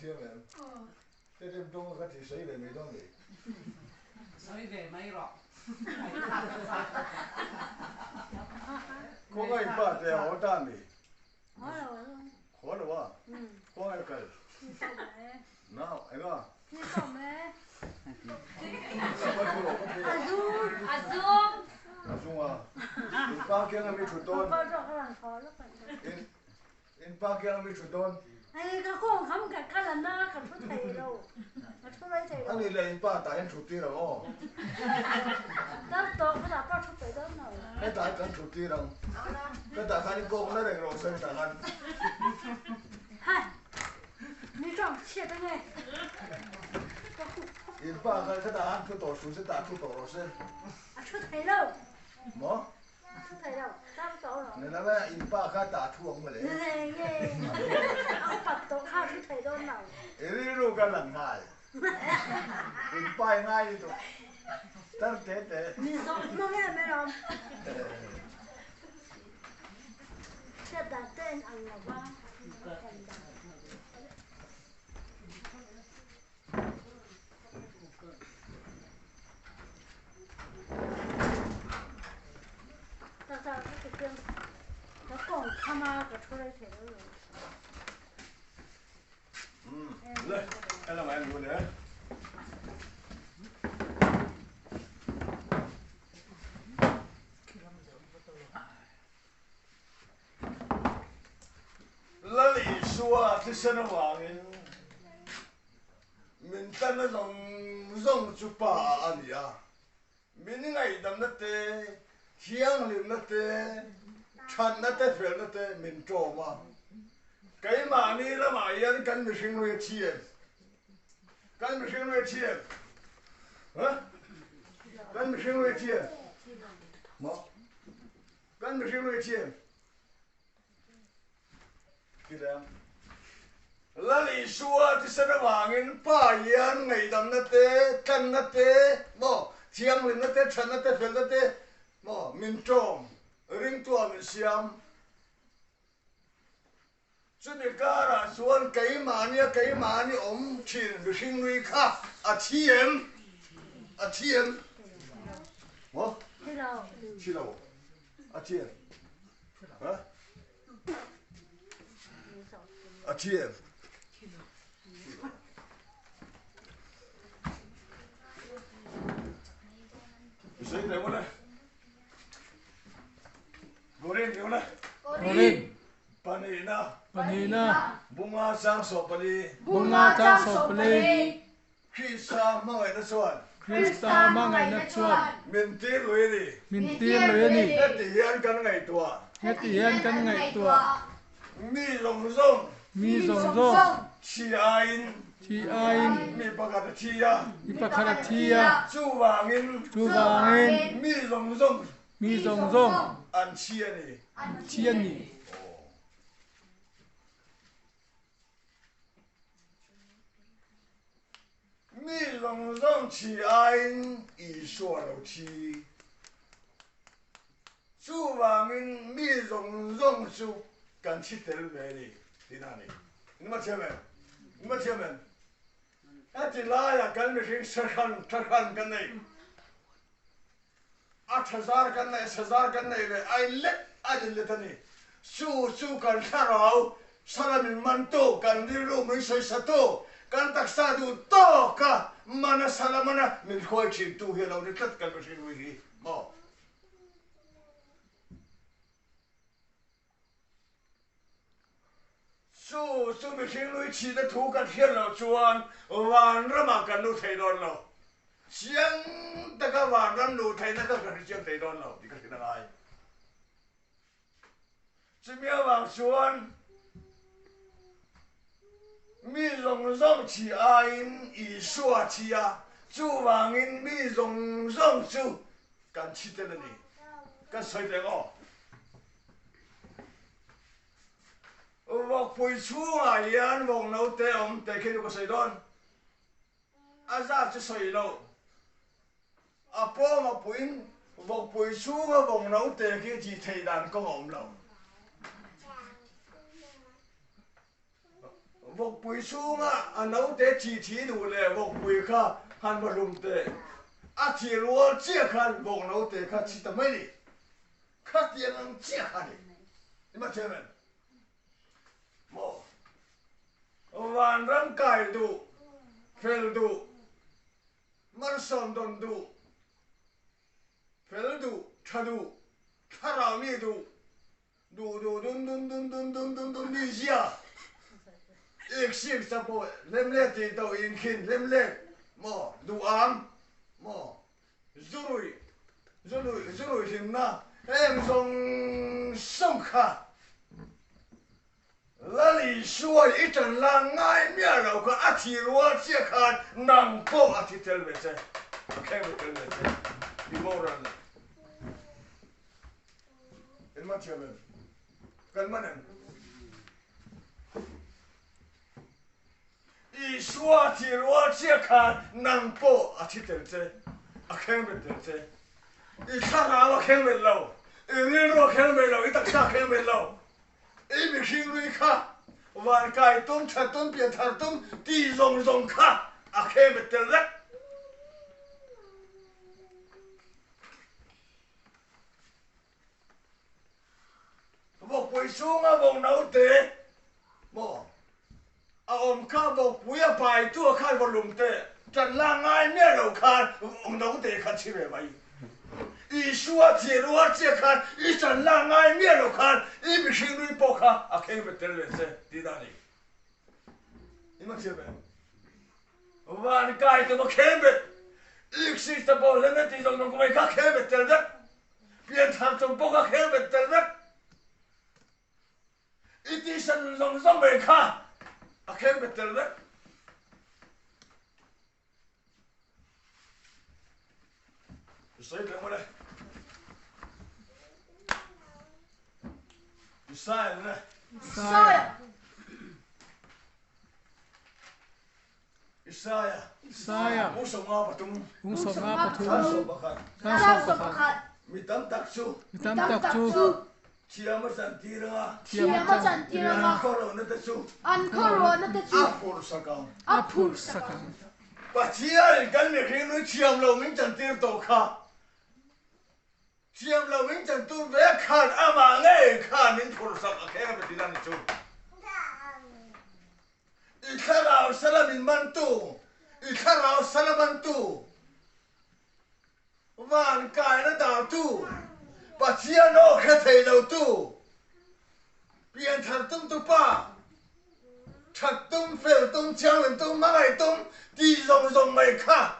thiên này thế đêm đông cái thì sấy về mấy đó vậy sấy về mấy rồi có cái ba thì họ đan đi khó đâu à có cái nào anh à Azung à in pa kia ngami chuton in pa kia ngami chuton ai cái con không cái là na cái chút thầy đâu mà chút lấy thầy đâu anh là in pa tại anh chuti rồi ô đó tôi cái là bao chút thầy đó nào cái tại anh chuti rồi cái tại anh công nó để rồi xây tại anh hai你这切的呢in pa cái tại anh cứ tổ xuống sẽ tại cứ tổ rồi sẽ chút thầy đâu mà chút thầy đâu tao tổ rồi nên là in pa cái tại thuồng mà đấy này nghe ông bắt tổ khai chút thầy đó nào cái lúc cái lần hai in pa ngay đi tụi tao thế mình sống nó nghe mấy lòng sẽ đặt tên ăn là ba ta cái tiếng nó còn tham gia cái chỗ này thế rồi lên anh làm anh luôn đấy là lý số thì sẽ nó vàng mình ta nó rong chụp anh à mình ngày đâm nó tê hiang liền nó tê chăn nó tê phèn nó tê mình trộm mà cái mà ni là mà yên cần mình sinh nuôi chiên cần mình sinh nuôi chiên hả cần mình sinh nuôi chiên mà cần mình sinh nuôi chiên cái đó là lý số thì sẽ nó vàng in pa yên ngày đâm nó tê chăn nó tê mà hiang liền nó tê chăn nó tê phèn nó tê mà mình trộm ring tua mình xiêm cho nên cả là xuân cái mà ni ôm chín được sinh nuôi khác à thiên hả chi đâu à thiên hả à thiên谁来过来？Gorin yun na. Gorin. Panina. Bunga sang sopali. Krista mangay na suwan. Mintir luye ni. Natiyan kan ngay tuwa. Mi zong. Chi ayin. Mi pakata chiya. Chu wangin. Mi zong. An chia ni. Mi zong chi ayin i suwa lo chi. Chu wangin mi zong su kan chi tel ve ni. Dinani. Nima chairman. Ati laya kan mi sing sarkan kan nei. 8,000 kan nei le ai let adil tani su kan sarau salamin manto kan diru mai soi sato kan taksa du to ka mana salamana min khoi chin tu he lo ni tat kan sin wi hi mo su mi sin lui chi da thu kan hian lo chuan wan rama kan nu thei don lo Siang taga waran lu thay na ka siang thay don lo di ka sinangay. Simia wang suan mi zong chi ain i suwa chia chu wangin mi zong chu kan chi te ni kan soi te go. Wok pui chu ayan wong no te te ke ko soi don. Azar chu soi lo. Apo mà vòng bùi xuống ở vòng nấu tề kia chỉ thầy đàn có ổn lâu vok pui sunga anau te chi nu le vok pui kha han ma lum te a chi ruo chia khan vok nau te kha chi ta mai ni kha tiang ang chia khan ni ma che men mo van rang kai du fel du mar som don du fel du cha du ra mi du dun ni jia ik sim sa po lem le ti to in khin lem le mo du am mo zurui him na em song song kha la li shuo i tan la ngai mia lo ka a ti ruo chia khan nang po a ti tel ve che ke ve tel ve che di mo ran el ma che men kan manen i shuo ti ruo chia khan nang po a ti tel che a ke ve tel che i sa ra wa ke ve lo i ri ro ke ve lo i ta sa ke ve lo i mi khing lui kha van kai tum cha tum pia thar tum ti zong kha a ke ve tel le vok pui sunga vok nau te mo a om kha vok pui a pai tu khan vo lum te chan la ngai mia lo khan om nau te kha chi ve mai i shuo ti ruo chia khan i chan la ngai mia lo khan i mi khing lui po kha a ke ve tel le se ti da ni i ma che ve van kai to mo ke ve ik si sta po le ne ti zong ko mai kha ke ve tel da pian thar tum po kha ke ve tel da iti san zong be kha a ke ve tel da sai le mo le sai le Isaya Musonga patum Sa so bakhat mitam taksu Chiama santira Koro na tasu Apur sakam Pachia kan me khinu chiam lo min chantir to kha chiam lo min chantur ve khan ama nge khan min phur sak a khe be dilan chu Ikharao salamin mantu Ikharao salamantu van kai na da tu Pachia no khe thei lo tu pian thar tum tu pa Thật tum phèo tum chang lên tum má ngày tum Đi rồng mày khá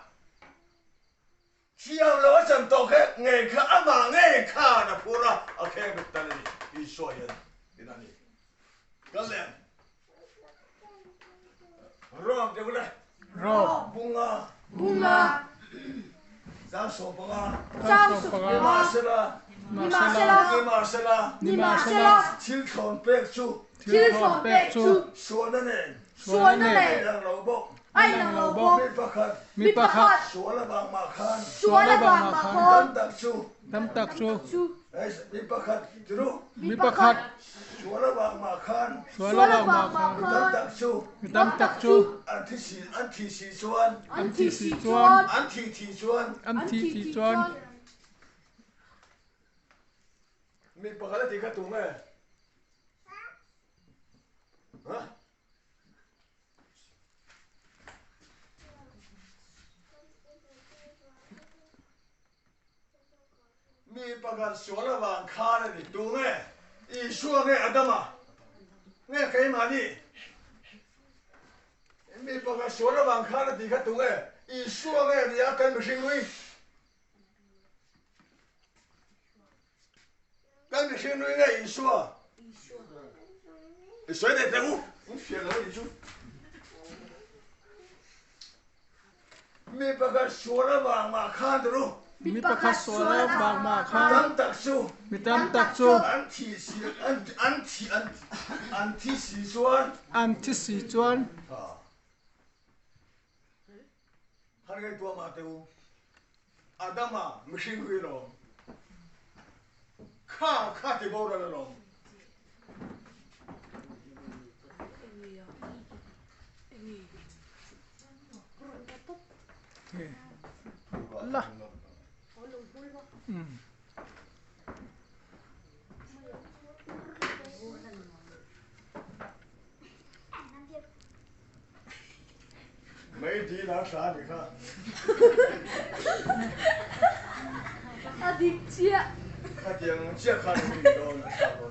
Chiang lo chẳng tổ khét Nghe khá mà nghe khá Nà phù ra Ở khé bịch tà nì Ý xua hiền Đi nà nì Các lẹn Rôm tiêu đây Rôm Bunga Giang sổ bunga Nima sela Chil thon pek chu Xua nà nè Ai nang lau bok Mi pakhat Xua la bang ma khan Tam tak chu Mi pakhat Xua la bang ma khan Mi tam tak chu An thi si chuan Mi pakhat la ti ka tung eh Hả? Mi pakhat xua la bang khan ni tung eh I xua nghe Adama Nghe cái mà đi Mi pakhat xua la bang khan ti ka tung eh I xua nghe ni a kan mi sing lui Kan mi sing lui nghe I xua水得等我，你学了你就。Mi pakhat xua la bang ma khan tu lu. Mi pakhat xua la bang ma khan. Mi tam tak chu. An thi si chuan. Har gai tua ma teu. Adama machine hui lo. Kha ti bo ra lo. ละ Có lùng vui không? อืม mấy tí đã xả thì khác À đi chia. cái tiếng chia khăn thì đó là sao đó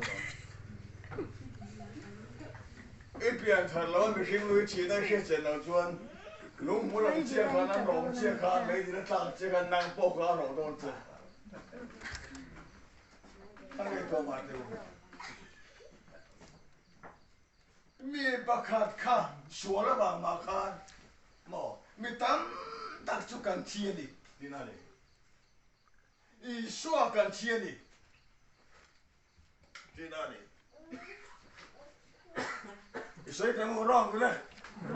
ít biển thật lâu mình khi người chỉ đang chia sẻ nào chuan lúc muốn làm chia khăn ăn rồng chia khăn mấy tí nó tăng chia khăn năng bốc khá rồng đó chứ anh ấy có mà tiêu mi bạc khát khát xóa là bằng mà khát mò mi tam đặc chú cần chia đi nào đi y xóa cần chia đi nào đi y xoay cái mồm rong cái này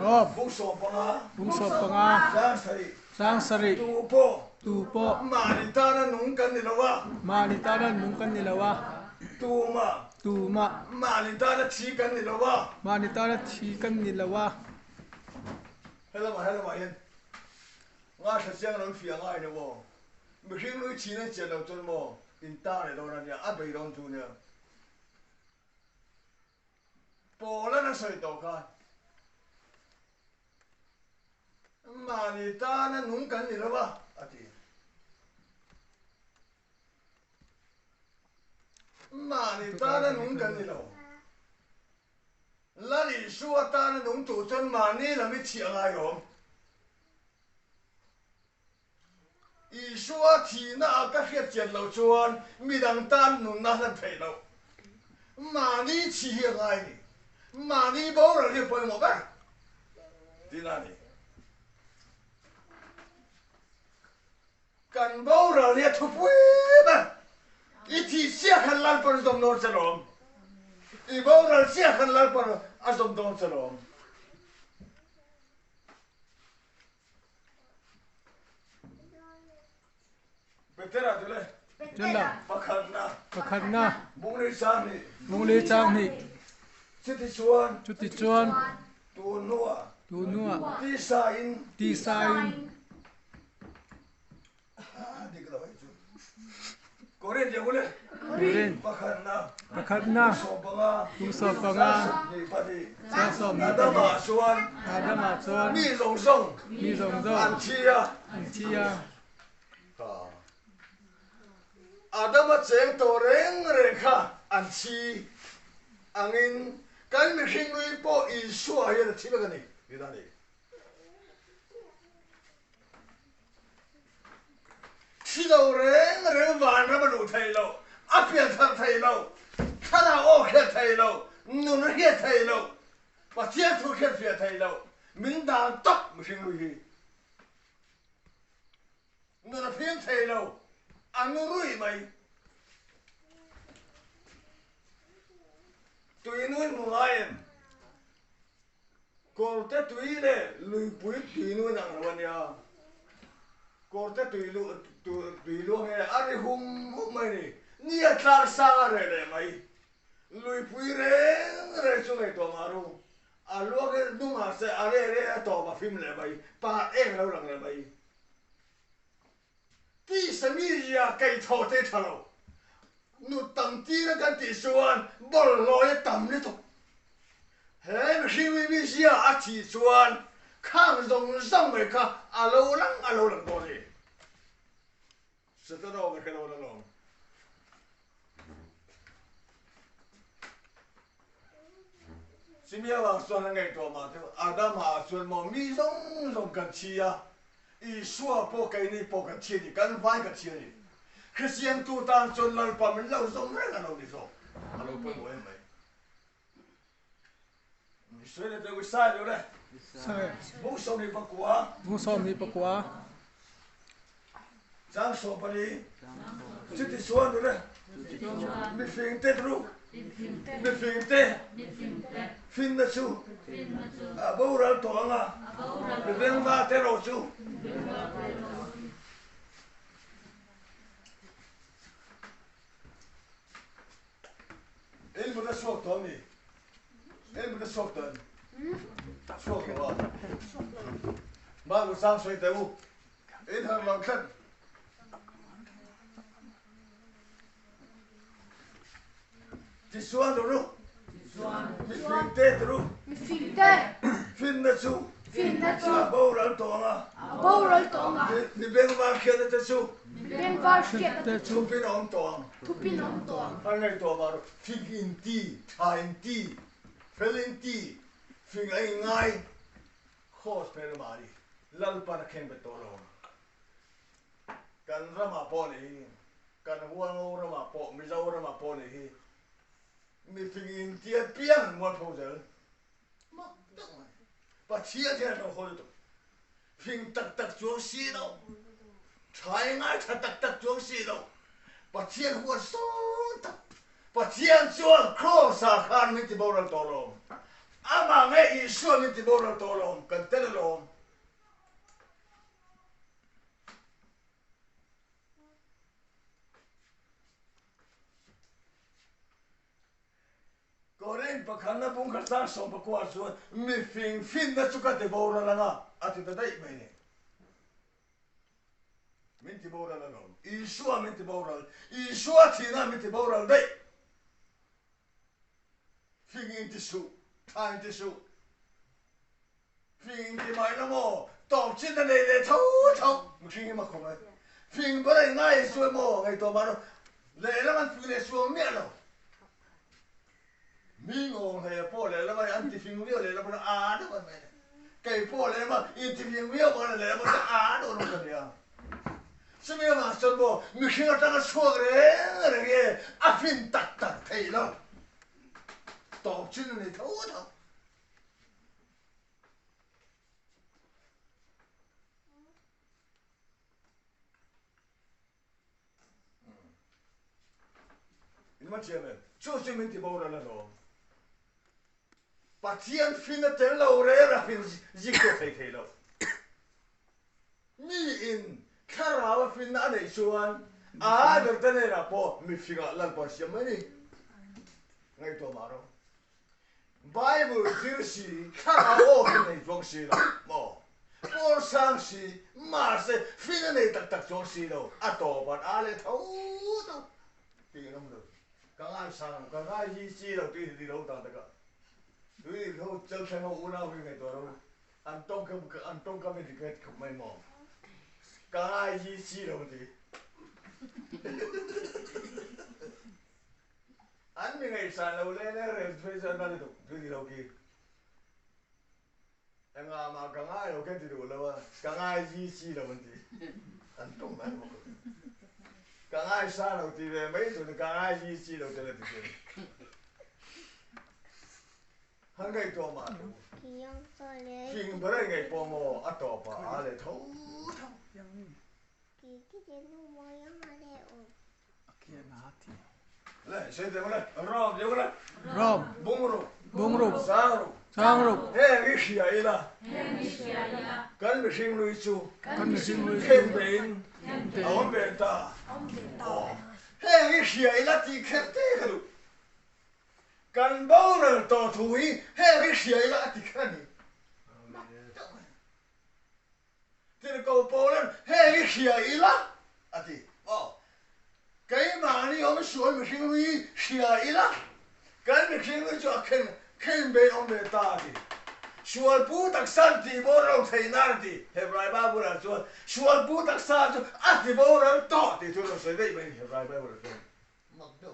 รอบ bung sọp bằng à บุงศพปังอา sáng sari สร้างสริ tu po ตูโปะ mà đi ta nó nung cần đi đâu à มานิตาดันนุงกันนี่ละวะ tu mà ตูมะ mà đi ta nó chỉ cần đi đâu à มานิตาดันชีกันนี่ละวะ hay là mà yên ngã thật xem nó phía ngay nữa bộ mình khi người chỉ nên chơi đầu chân bộ in ta này đâu là nhà áp bị đông tu nữa bộ là nó sợi đầu cả mà đi ta nó nung cần đi đâu à à thì mà đi ta nó nung cần đi đâu là đi xua ta nó nung tu chân mà ni là mới chịu ai rồi ý xua thì na các cái chuyện lâu chuan mi đang tan nung na thân thể lâu mà ni chỉ hiện ai đi mà ni bố là đi bơi một cái đi nào đi cần bố là đi thu bụi mà ít thì xe khăn lăn phần đồng nón xe lồng ý bố là xe khăn lăn phần ăn đồng nón xe lồng betul lah tu le จนละ makan na ประคันนะ bung ni sang ni มุงเลจางนี่ siti chuan จุติจวน tu nuwa ตูนัว ti sa in ตีไซน์ di kalau itu koren je boleh ดูเรน makan na ประคันนะ so banga บุงศพปังอา ni padi สร้างสมนิ ada ตา ma chuan อาดามาจวน mi long song มีสงโซ an chia อันเชีย ada ma cheng to reng reng kha an chi angin kan mi hing lui po i suwa ya da chi ba ni ni da ni chi lo reng reng van na ba lu thai lo a pia thang thai lo kha na o khe thai lo nu na khe thai lo ba tia thu khe pia thai lo min da tok mi hing lui hi nu na pia thai lo an nu rui mai tùy nuôi mua em còn té tùy đấy lùi bụi tùy nuôi nặng là nha còn té tùy luôn nghe ari hum hum mày này nia tar sang rồi đấy mày lùi bụi đấy xuống này to mà luôn à lúc cái đúng mà sẽ ari đấy to mà phim này mày ba em đâu rằng này mày tí sao mi gì cây thọ thế thằng nụ tầm tí nó cần tí xuân bỏ lòi tầm đi thôi hễ mà khi mình biết gì à chỉ xuân khang rong rong vậy cả à lâu lắm đó đi sẽ tới đâu cái đâu đó xin nhớ vào xuân ngày đó mà thôi Adam mà xuân mà mi rong rong cần chi à ý xua po cái này po cần chi thì cần vai cần chi này Christian tu tan chôn lal pa mình lâu rong rất là lâu đi rồi, lâu bơi mỗi em vậy, suy là tôi sai rồi đấy, ใช่ bố sống đi bắt quá, บุงศพมีปะกัว giang số pa đi, chứ thì xuân rồi đấy, mình phiền tết luôn, mình phiền tết, phiền là chú, à bố ra toang à, mình phiền ba tết rồi chú. El burada sok Tommy. El burada sok dan. Sok ya. Ba bu sang soi teu. in hàng lòng thân chỉ xuân rồi luôn mình phim tê rồi mi phim tê phim là su bao lần to à bao rồi to à ni bên vào kia là su bên vào kia su bên ông to thu pin ông to anh này to mà phim in ti time ti feeling ti phim anh ngay khó spell mà đi lal para khen beto lo kan rama po ni kan huang rama po mi zau rama po ni hi mi phim in ti piang mo po giờ mà bà chia thế nào hồi đó phim tắc tắc chuông xí đâu trái ngay thật tắc tắc chuông xí đâu bà chia hoa sốt tắc bà chia chuông cross à khan mình thì bao lần to lom ama nghe ý xuân mình thì bao lần to lom cần tên lom có đến bà khán giả bung khán giả sống bà qua xuân mi phim đã chụp cái bao lần là à thì đây mày này mình thì bao lần là ý xuân mình thì bao lần ý xuân thì na mình thì bao lần đây phim in thì su time thì su phim thì mày nó mò tàu chiến này để thâu một khi mà không ai phim bữa nay ngay xuôi mò ngày to mà nó lệ lắm anh phim này xuôi miệng đâu mi ngô hay po lệ lắm anh anti phim video lệ lắm nó đó mà mày cái po lệ mà anti phim video mà lệ lắm nó đâu nó cái gì sao bây mà xuân mò mi khi nó đang xuôi cái này à phim tắc tắc thấy đâu tàu chiến này thâu mà chuyện này, chú xin mình thì bao giờ là nó, bắt tiền phim nó tiền lâu rồi là phim gì có thể thấy đâu, mi in, khá là phim nó này xuân, được thế này là po, mi phim lần po xem mấy đi, ngay to mà đâu, Bible chữ gì, khá là phim này giống gì đâu, mò, Paul sang gì, mà sẽ phim này tắc giống gì đâu, to bạn lại thấu đâu, thì nó không được. Càng ai sang càng ai gì chi đầu tiên đi đâu tao tất cả, đi đâu chân sang đâu uốn nào cáiตัวđâu, anh tông cái mình cái không may mò, càng ai gì chi đầu thì, anh mình ngày sang đâu lên rồi bây giờ nó đi đâu kia, em mà càng ai đâu cái gì đâu là càng ai gì chi đầu thì, anh tông cái càng ai xa đầu thì về mấy tuổi càng ai gì chi đầu thì là thì hắn ngày to mà phim bữa nay ngày po mò ăn to bà để thấu này xem thế này rom vô này rom bung rục sang rục hey cái gì vậy là cần phải xin lui chu khen bên ông bên ta hey cái gì vậy là chỉ khen thế thôi cần bao lần to thúi hey cái gì vậy là chỉ khen đi thì câu bao lần hey cái gì vậy là thì cái mà đi ông xuống mình xin lui gì vậy là cần mình xin lui cho khen bên ông bên ta thì sual pu tak san ti bo ro thei nar ti hebrai ba bu ra sual sual pu tak sa chu a ti bo ro to ti tu ro se dei ben hebrai ba bu ra tu mak do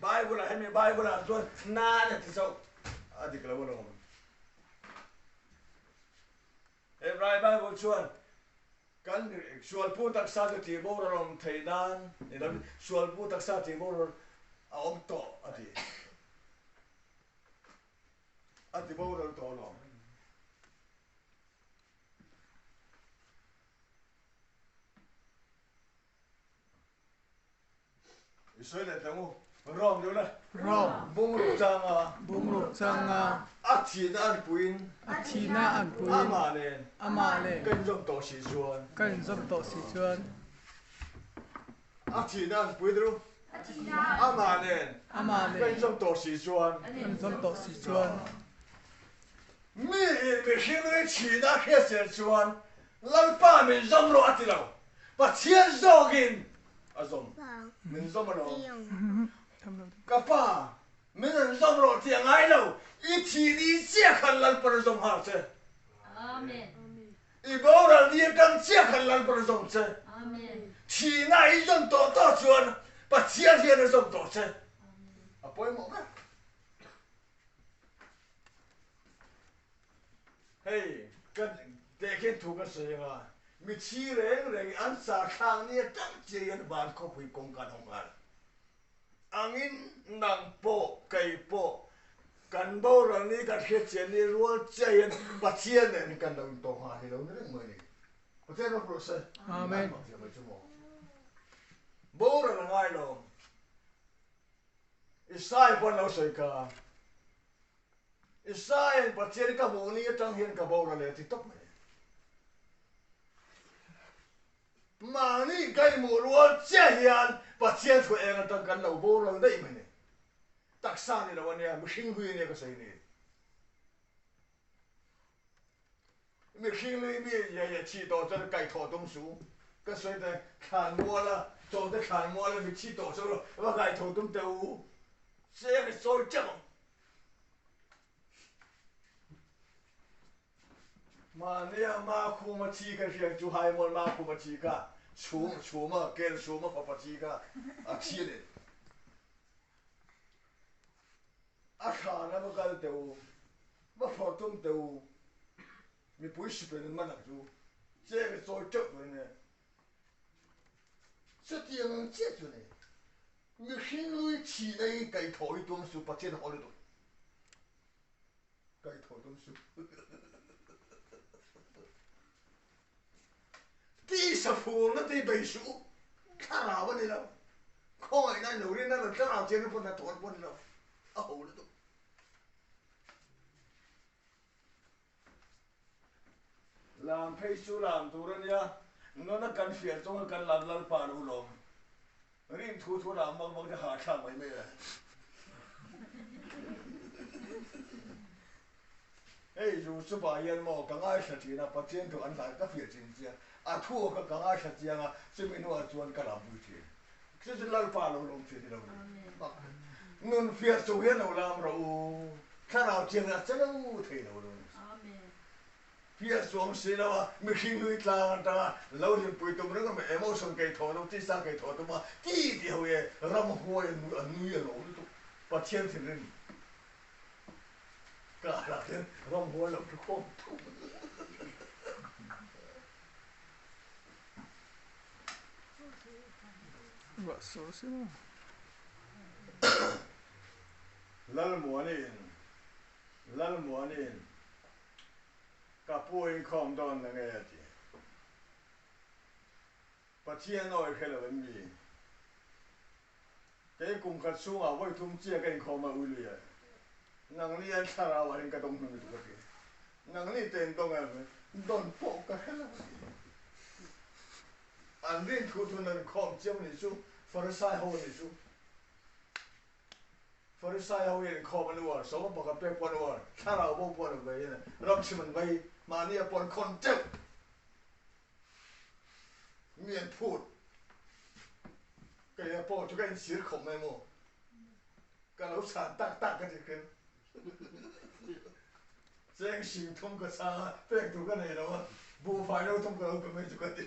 ba bu ra he me ba bu ra tu na ne ti so a ti kla bo ro hebrai ba bu chuan kan sual pu tak sa ti bo ro thei dan ni da sual pu tak sa ti bo ro a om to a ti anh bao giờ to lắm, Israel là đâu, Rom đâu này, bung rục sang à, Athena ăn bún, Ama lên, cần dòng tổ sĩ chuan, Athena ăn bún đâu, Ama lên, cần dòng tổ sĩ chuan. mi khi người chỉ đã khi sẽ chuan lalpa min zom lo atilo pathian zogin azom min zom lo kapa min zom lo tiang ai lo i thi ni chia khan lalpa zom ha che amen i bora ni kan chia khan lalpa zom che amen thi na i zom to chuan pathian hian zom to che apoi mo ka hey kan để cái thu cái gì mà mi chi rèn ăn sa khang ni tăng chế ăn bàn có phải công can không ăn angin nang po cây po kan bao rồi ni kan hết tiền ni ruột chế ăn bắt tiền này kan đồng tổ hòa thì đâu nữa mới đi có thể nó process amen bao rồi là ngay rồi Isai pun lau soi ka Isai bắt tiền ka bu ni tăng hiền ka bao rồi thì tốt mà ni cái mù ruột chế hiền bắt tiền thôi em tăng kan lau bao rồi đấy mình tak sa ni lawan ya machine hui ni ka sai ni machine hui mi ya chi to cho cái thọ đông su cái sai de khan mua la cho de khan mua la mi chi to so lo wa cái thọ đông teu sẽ cái soi chậm mà nè mà khu mà chi cái chuyện chú hai môn mà khu mà chi cả chú mà cái chú mà phải chi cả à chi đấy à khá là mà cái teu mà phở tôm teu mi bui sĩ bên mà nặng chú sẽ cái soi chậm rồi nè xuất hiện chết rồi nè mi xin lui chỉ đây cái thổi tôm su bắt chết họ rồi cái thổi tôm su tí sa phù nó tí bầy su khá nào vậy đâu không ai nói nổi nó là khá nào trên nó vẫn là thổi vẫn đâu à hồ đấy làm phê su làm tu rồi nhá nó cần phiền trong cần làm pa đủ lòng rin thu làm mong để hạ khang mấy mấy ấy dù số bài yên mà càng ai sẽ chỉ là phát triển được anh ta các việc chính trị à thu cái càng ai sẽ chỉ là sự mình nói chuyện cái làm vui chơi cái sự làm pa đủ lòng chơi đi đâu nên việc số hiện nào làm rồi cái nào chuyện là chắc đâu thấy đâu rồi phía xuống xí đâu mình khi người ta lâu liền bùi tôm nó mà em xong cây thọ nó tí sang cây thọ tôm mà tí thì hồi ram hoa nuôi lẩu đó bắt thiên thì lên cả là thế ram hoa lẩu nó không vợ số xí mà lal mua nè cả bùi không đòn là nghe gì bắt thiên nói cái là vấn đề cái cùng cái số à với thùng chia cái không mà ui lìa năng liên thà là vào cái đông người tụi cái năng liên tiền đông à đòn bộ cái là anh liên thu thu nên không chiếm này số phải sai hồ này số phải sai hồ này không mà nuôi số mà bắt cái bè nuôi thà là bao bao vậy nè làm gì mình vậy màเนี่ยปนคนเจ็บเมียนพูดก็ยังพอจะกันเสียของไม่หมดก็เราสานตักกันจะขึ้นแจ้งสิ่งทุ่มกระซาแป้งถูกกันไหนแล้ววะบูไฟเราทุ่มกันเราก็ไม่ถูกกันดิ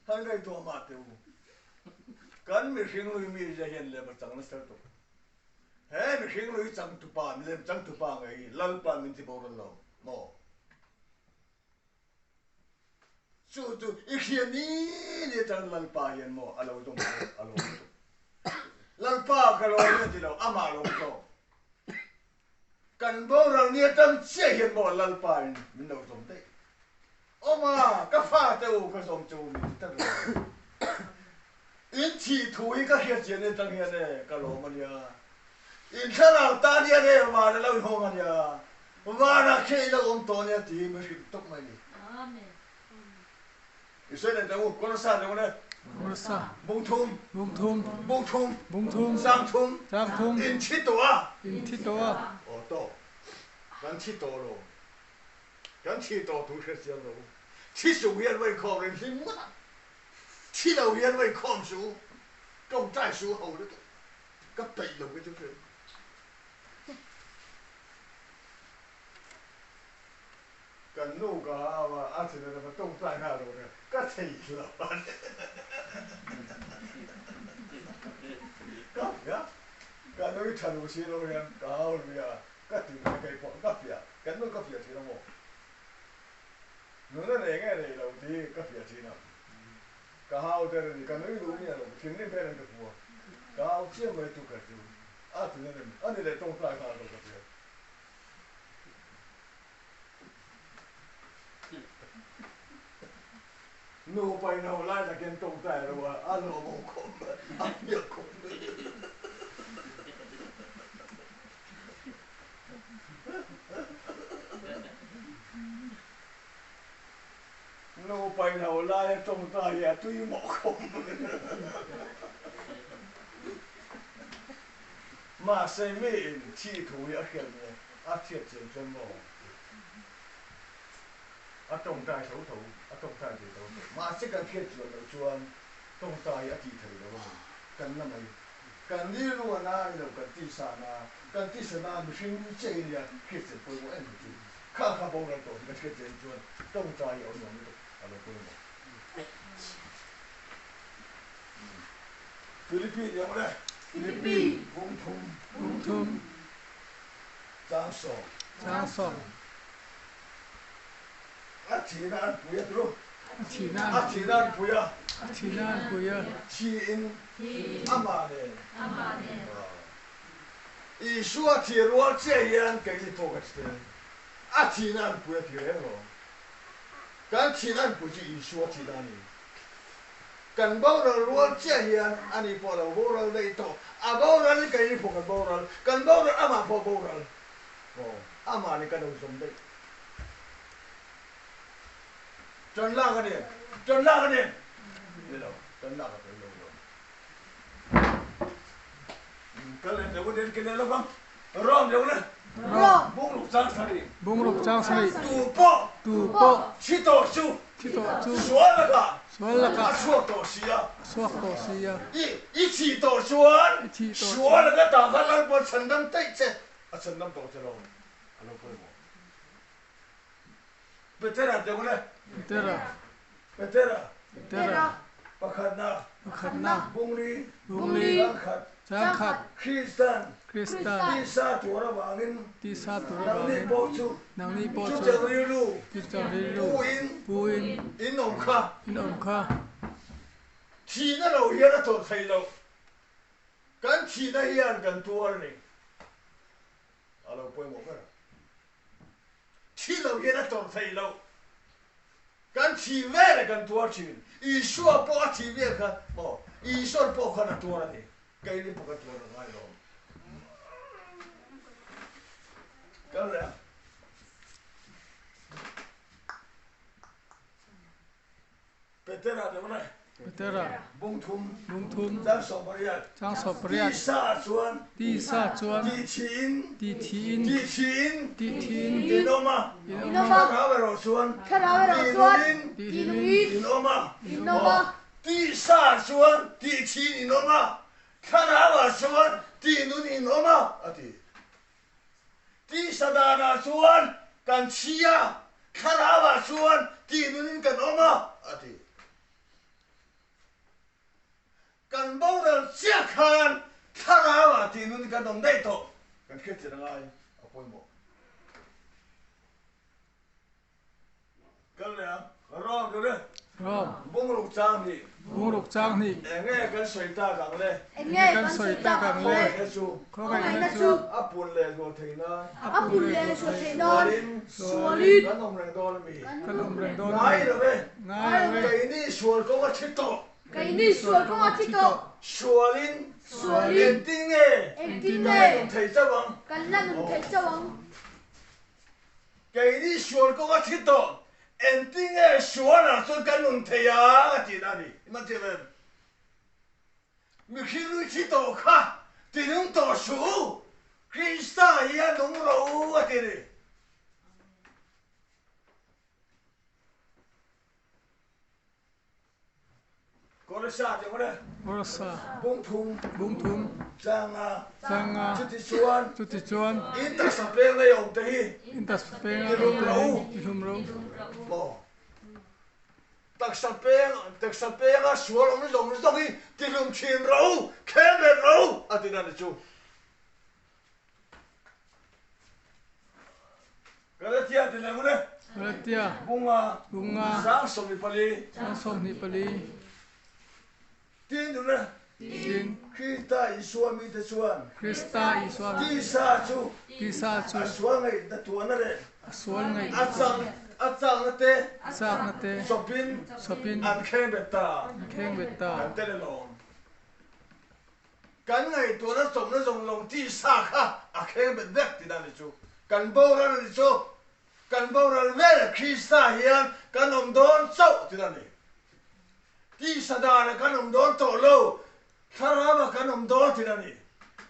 ท่านได้ตัวมาเตียวกันไม่คิงลุยมีจะเห็นเลยมาจังนั่นเสียตัวเฮ้ยไม่คิงลุยจังตุปามันเล่นจังตุปาไงลัลปามันที่บอกเราโม่สู้ตัวอีกอย่างนี้เนี่ยจังลัลปายันโม่อะไรตรงนี้อะไรตรงลัลปาก็เราเนี่ยที่เราอามาลงโตกันบอกเราเนี่ยจังเชี่ยยันโม่ลัลปามันเราตรงนี้โอ้มาก็ฟ้าเต้าก็สมจูมีตั้งแต่อินที่ถุยก็เฮียเจเนี่ยจังเฮียเนี่ยก็เรามันเนี่ยอินข้าเราตาเนี่ยเนี่ยมาแล้วเราหัวมันเนี่ยมานักเชี่ยเราอมตัวเนี่ยที่มันหิบตกมาเนี่ยอีส่วนเนี่ยแต่ว่าคนละสานเนี่ย Ursa บุงทุ่ม Bungtum บุงทุ่ม Bungtum สร้างทุ่ม Sangtum อินชิตัว Intitoa โอ้โต กันที่โตโลกันที่โตถูกเสียโลที่สูงเฮียนไว้คอมเลยที่มั่วที่เราเฮียนไว้คอมสูต้องใจสูเอาด้วยก็ไปลงไปทุกทีกันนู่นก็ว่าอาทิตย์นั้นมันต้องใจข้าดูเนี่ยก็ใช่แล้วก็เนี่ยกันนู่นฉันรู้สิเราเนี่ยก็เอาเนี่ยก็ถึงไม่เคยพอก็เปียกันนู่นก็เปียที่เราบอกนู่นนั่นเองไงเราที่ก็เปียที่นั่นก็เอาแต่เนี่ยกันนู่นรู้เนี่ยเราถึงนี่เป็นอะไรกับผัวก็เอาเชื่อมไปตุกกันอยู่อาทิตย์นั้นอันนี้เลยต้องใจข้าดูกับเปียนูไปนูไล่จากเกณฑ์ตรงใจเราว่าอันโนมงคลอันเยอะคงนูไปนูไล่ตรงใจอย่าตุยหมอกคงมาเซมินที่ถูกอย่างเงี้ยอาเทียบเสียงจนหมออาตรงใจเขาถูกอาตรงใจที่เขาถูกมาสิกันเพียรชวนเราชวนตรงใจอาทิตย์ถึงเรากันนั่นไงกันนี่รู้นะเรากันที่สานากันที่สานาไม่ใช่มีใจเนี่ยเพียรจะไปว่าเอ็นจริงข้าข้าบอกเราตัวกันเพียรจะชวนตรงใจเอาหน่อยเราไปหมดฟิลิปปินส์ยังไงฟิลิปปินส์วงทุ่มจางสอง อาชีนันปุยรู้อาชีนันปุยชีอินอามาเนอีชัวที่รัวเจียนกันที่โตกันสเตอาชีนันปุยที่เรื่องกันชีนันปุยอีชัวที่นั่นกันบ่าวเรารัวเจียนอันนี้พอเราบ่าวเราได้โตอาบ่าวเรานี่กันนี่พอกันบ่าวเรากันบ่าวเราอามาพอบ่าวเราอามานี่กันเราสมได้จนล่างกันเนี่ยนี่เราจนล่างกันเป็นลงก็เลยเดี๋ยววันเดินกันเลยแล้วบ้างร้องเดี๋ยวนะบุ้งลูกจ้างสลีตูโป้ชิโตชูสวนละก็สวกโตเสียอีชิโตสวนละก็ต่างกันแล้วบนฉันน้ำเตะเจ้าฉันน้ำโตจะลงอะไรก็ไม่เป็นเจ้าเดี๋ยวนะBetera. Pakhatna. Bungli. Jangkhat. Kristan. Tisa tura bangin. Nangni pochu. Chujarilu. Puin. Inomkha. Chi na lo hiya to thai lo. Kan chi na hiya kan tuar ni. Alo poi mo ka. Chi lo hiya to thai lo. Kan chi vere kan tuar chi. I sua po chi ve ka. Mo. I sua po ka na tuar ni. Kai ni po ka tuar ngai lo. Kan le. Betera de mana? Betera. Bung thum. Jang sobriat. Ti sa chuan. Ti thin. Inoma. Kharavero chuan. Inoma. Ti sa chuan. Ti thin inoma. Kharavero chuan. Ti nun inoma. Ati. Ti sadana chuan. Kan chia. Kharavero chuan. Ti nun kan oma. Ati. Kan bao giờ chia khan thara wa thì nun kan dom dai to kan khét chỉ ngai apoi mo kan le ro do le bung luk chang ni nghe kan soi ta gang le ko kai na chu apun le go theina sualin kan om reng dol mi ngai do ve kai ni sual ko ga chit to cái đi suối không ăn thịt cậu suối lên tinh nghe thấy sao không cái lần thấy sao không cái đi suối không ăn thịt cậu em tinh nghe suối là suối cái lồng thấy à chỉ là đi mà thế mà mình khi lui thịt cậu khác thì nó tổ số khi sao vậy đúng rồi thế này Orasa chẳng có đây. Orasa. Bung thum. Bung thum. Changa. Chuti chuan. In ta sa pe ngai om te hi. Intas penga. Ilum rau. Mo. Tak sa pe nga sual om zong hi. Tilum chin rau. Keme rau. Atina ni chu. Galatia ti lang ne. Galatia. Bunga. Sang som ni pali. Som ni pali. Tin du ne. Tin. Krista Isua mi te chuan. Krista Isua. Kisa chu. Asua ngai ta tuan na le. Aswal ngai. Atsang na te. Sak na te. Sopin. An khen beta. Kheng beta. An te le long. Kan ngai tuan na som na zong long ti sa kha. A khen bet vek ti na ni chu. Kan bo ra ni chu. Kan bo ra le Krista hian kan om don chau ti na ni. Ti sa da na kan om don to lo. Karama kan om don ti na ni.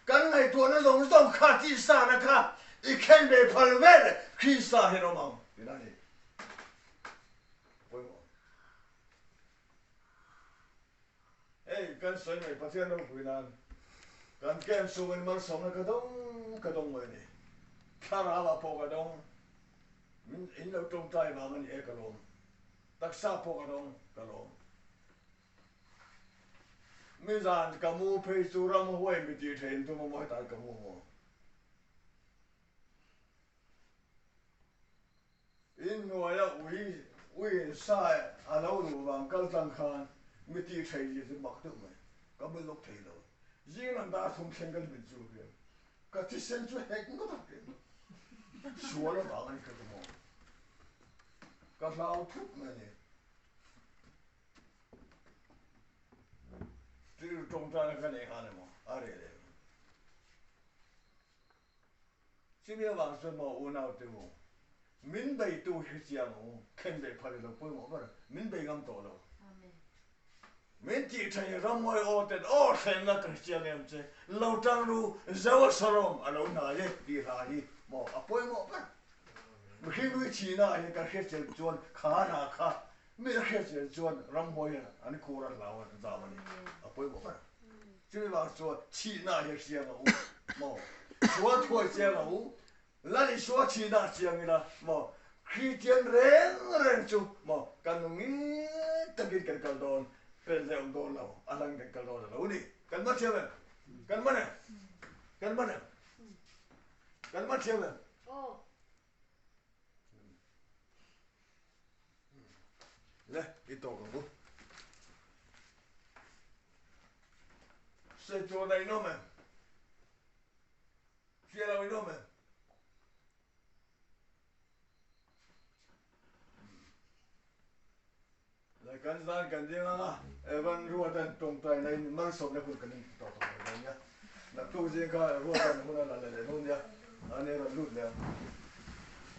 Kan ngai tuan na zong kha ti sa na kha. I khen be phal ve Krista hi ro mang ti na ni. Hey, kan soi mai pathian no puinan. Kan kem su man mar som na kadong mai ni. Karama po kadong. Min in lo tong tai ma man e kalom. Taksa po kadong kalom. Mi zan kamu pe su ram hoi mi ti then tu mo mai ta kamu mo. In no ya ui sai a lo lu wang kal tang khan mi ti thei ji se mak tu mai. Ka bu lok thei lo. Jing nan da thum khen kal bi chu ke. Ka ti sen chu hek ngo ta ke. Suwa lo ba ngai ka mo. Ka lao thup mai ni. Ti tong ta na ka ne ha ne mo. A re le. Chi bia wang sun mo u nao tu mo. Min bay tu hi chiang mo. Khen bay phale lo poi mo ba. Min bay ngam to lo. Min ti thai ram moi o ten o khen na ka chiang em che. Lo tang ru zawa sarom alo na ye ti ha hi mo a poi mo ba. Mi khi lui chi na ye ka khe che chuan kha na kha. Mi khe che chuan ram moi an ko ra law za ma ni. A poi mo ba. Chi bia chuan chi na ye chiang mo. Chuan thoi chiang mo. La ni suwa chi na chiang ina mo Christian ren chu mo kan ngi takin kan kal don pen le don lo alang kan kal don lo ni kan ma chiang kan ma ne kan ma chiang le i to ko se cho dai no me chia la no me kan zan kan ding anga evan ruatan tong tai nei mar som le kun kan to to nya na tu jing ka ruatan huna la le no nya ane ra lut le